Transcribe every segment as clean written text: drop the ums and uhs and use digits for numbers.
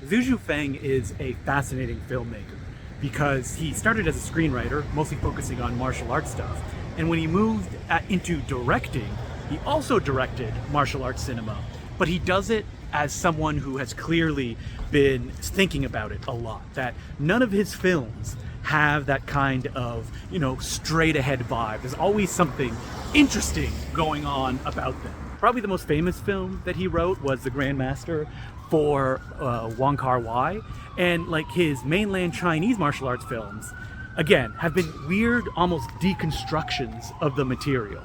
Zhu Feng is a fascinating filmmaker because he started as a screenwriter, mostly focusing on martial arts stuff. And when he moved into directing, he also directed martial arts cinema, but he does it as someone who has clearly been thinking about it a lot, that none of his films have that kind of, straight ahead vibe. There's always something interesting going on about them. Probably the most famous film that he wrote was The Grandmaster for Wong Kar-wai, and like his mainland Chinese martial arts films, again, have been weird, almost deconstructions of the material.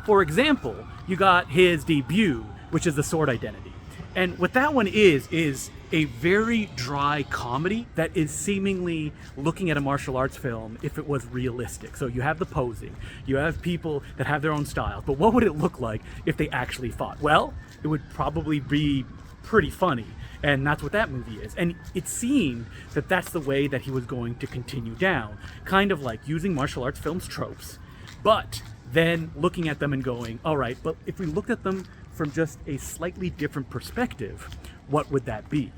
For example, you got his debut, which is The Sword Identity. And what that one is a very dry comedy that is seemingly looking at a martial arts film if it was realistic. So you have the posing, you have people that have their own style, but what would it look like if they actually fought? Well, it would probably be pretty funny, and that's what that movie is. And it seemed that that's the way that he was going to continue down, kind of like using martial arts films tropes, but then looking at them and going, all right, but if we looked at them from just a slightly different perspective, what would that be?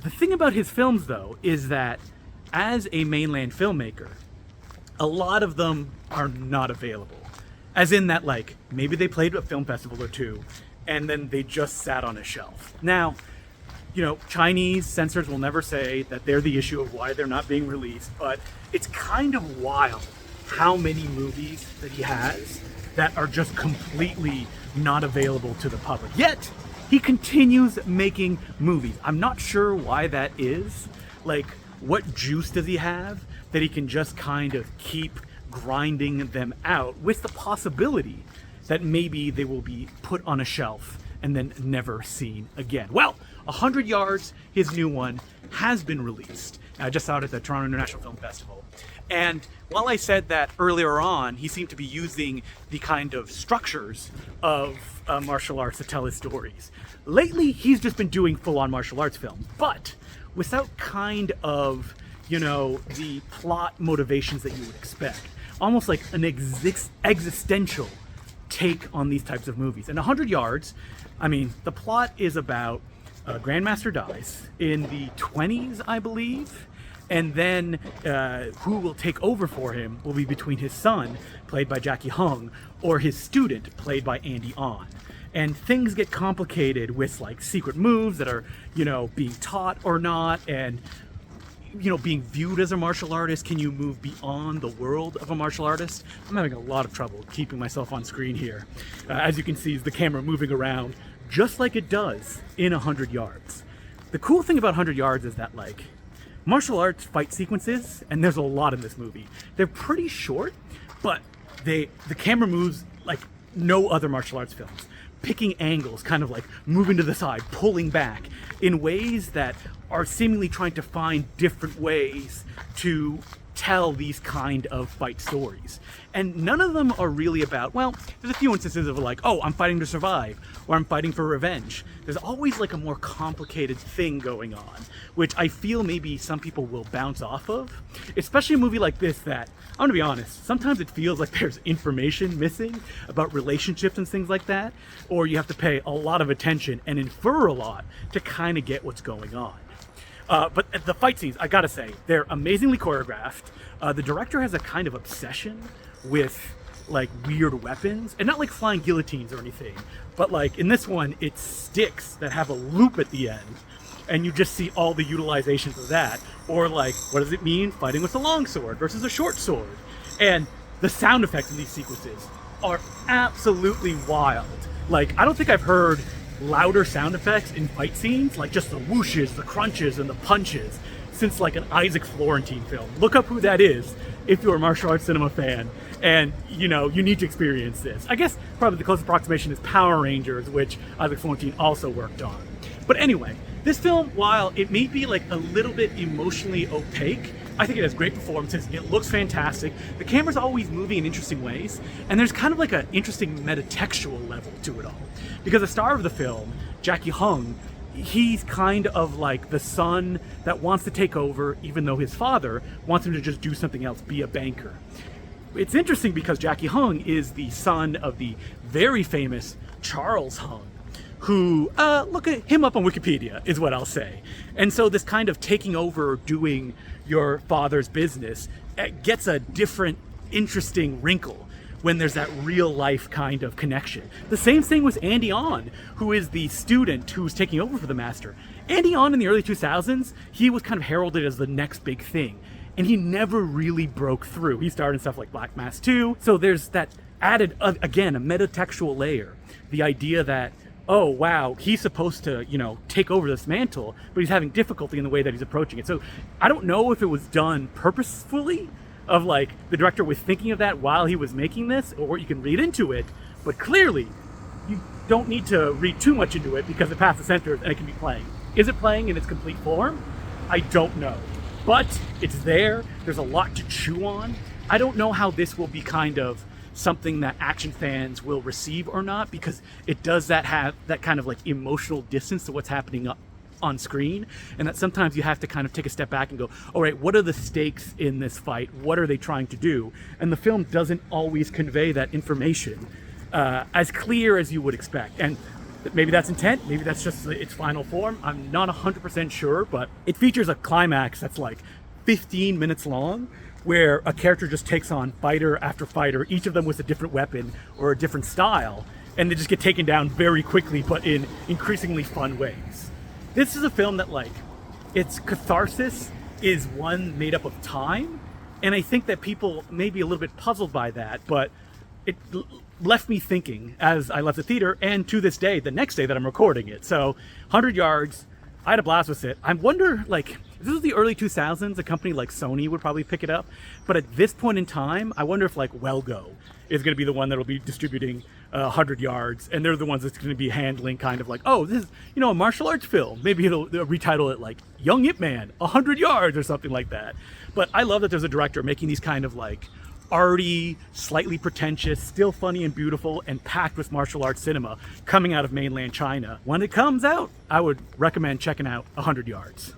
The thing about his films, though, is that as a mainland filmmaker, a lot of them are not available. As in that, like, maybe they played a film festival or two, and then they just sat on a shelf. Now, Chinese censors will never say that they're the issue of why they're not being released, but it's kind of wild how many movies that he has that are just completely not available to the public. Yet, he continues making movies. I'm not sure why that is. Like, what juice does he have that he can just kind of keep grinding them out with the possibility that maybe they will be put on a shelf and then never seen again? Well, 100 Yards, his new one, has been released. I just saw it at the Toronto International Film Festival. And while I said that earlier on, he seemed to be using the kind of structures of martial arts to tell his stories, lately he's just been doing full-on martial arts films, but without kind of, the plot motivations that you would expect. Almost like an existential take on these types of movies. And 100 Yards, the plot is about a Grandmaster dies in the 20s, I believe. And then who will take over for him will be between his son, played by Jackie Hung, or his student, played by Andy On. And things get complicated with like secret moves that are, being taught or not, and being viewed as a martial artist. Can you move beyond the world of a martial artist? I'm having a lot of trouble keeping myself on screen here. As you can see, is the camera moving around just like it does in 100 Yards. The cool thing about 100 Yards is that, like, martial arts fight sequences, and there's a lot in this movie, they're pretty short, but the camera moves like no other martial arts films, picking angles, kind of like moving to the side, pulling back in ways that are seemingly trying to find different ways to tell these kind of fight stories. And none of them are really about, well, there's a few instances of like, oh, I'm fighting to survive, or I'm fighting for revenge. There's always like a more complicated thing going on, which I feel maybe some people will bounce off of, especially a movie like this that, I'm gonna be honest, sometimes it feels like there's information missing about relationships and things like that, or you have to pay a lot of attention and infer a lot to kind of get what's going on. But the fight scenes, I gotta say, they're amazingly choreographed. The director has a kind of obsession with like weird weapons, and not like flying guillotines or anything, but like in this one, it's sticks that have a loop at the end, and you just see all the utilizations of that. Or like, what does it mean fighting with a long sword versus a short sword? And the sound effects in these sequences are absolutely wild. Like, I don't think I've heard louder sound effects in fight scenes, like just the whooshes, the crunches, and the punches, since like an Isaac Florentine film. Look up who that is if you're a martial arts cinema fan, and you need to experience this. I guess probably the closest approximation is Power Rangers, which Isaac Florentine also worked on. But anyway, this film, while it may be like a little bit emotionally opaque, I think it has great performances. It looks fantastic. The camera's always moving in interesting ways, and there's kind of like an interesting metatextual level to it all. Because the star of the film, Jackie Hung, he's kind of like the son that wants to take over, even though his father wants him to just do something else, be a banker. It's interesting because Jackie Hung is the son of the very famous Charles Hung, who, look at him up on Wikipedia, is what I'll say. And so this kind of taking over doing your father's business gets a different, interesting wrinkle when there's that real life kind of connection. The same thing with Andy On, who is the student who's taking over for the master. Andy On in the early 2000s, he was kind of heralded as the next big thing. And he never really broke through. He starred in stuff like Black Mass 2. So there's that added, again, a metatextual layer. The idea that, oh, wow, he's supposed to, take over this mantle, but he's having difficulty in the way that he's approaching it. So I don't know if it was done purposefully, of like the director was thinking of that while he was making this, or what you can read into it, but clearly you don't need to read too much into it because it passes censors and it can be playing. Is it playing in its complete form? I don't know, but it's there. There's a lot to chew on. I don't know how this will be kind of something that action fans will receive or not, because it does have that kind of like emotional distance to what's happening on screen, and that sometimes you have to kind of take a step back and go, all right, what are the stakes in this fight? What are they trying to do? And the film doesn't always convey that information as clear as you would expect. And maybe that's intent, maybe that's just its final form. I'm not 100% sure, but it features a climax that's like 15 minutes long, where a character just takes on fighter after fighter, each of them with a different weapon or a different style, and they just get taken down very quickly, but in increasingly fun ways. This is a film that, like, its catharsis is one made up of time, and I think that people may be a little bit puzzled by that, but it left me thinking as I left the theater, and to this day, the next day that I'm recording it. So, 100 Yards, I had a blast with it. I wonder, like, if this was the early 2000s, a company like Sony would probably pick it up, but at this point in time, I wonder if, like, Wellgo is going to be the one that'll be distributing 100 Yards, and they're the ones that's going to be handling kind of like, oh, this is, a martial arts film. Maybe they'll retitle it like Young Ip Man, 100 Yards or something like that. But I love that there's a director making these kind of like arty, slightly pretentious, still funny and beautiful, and packed with martial arts cinema coming out of mainland China. When it comes out, I would recommend checking out 100 Yards.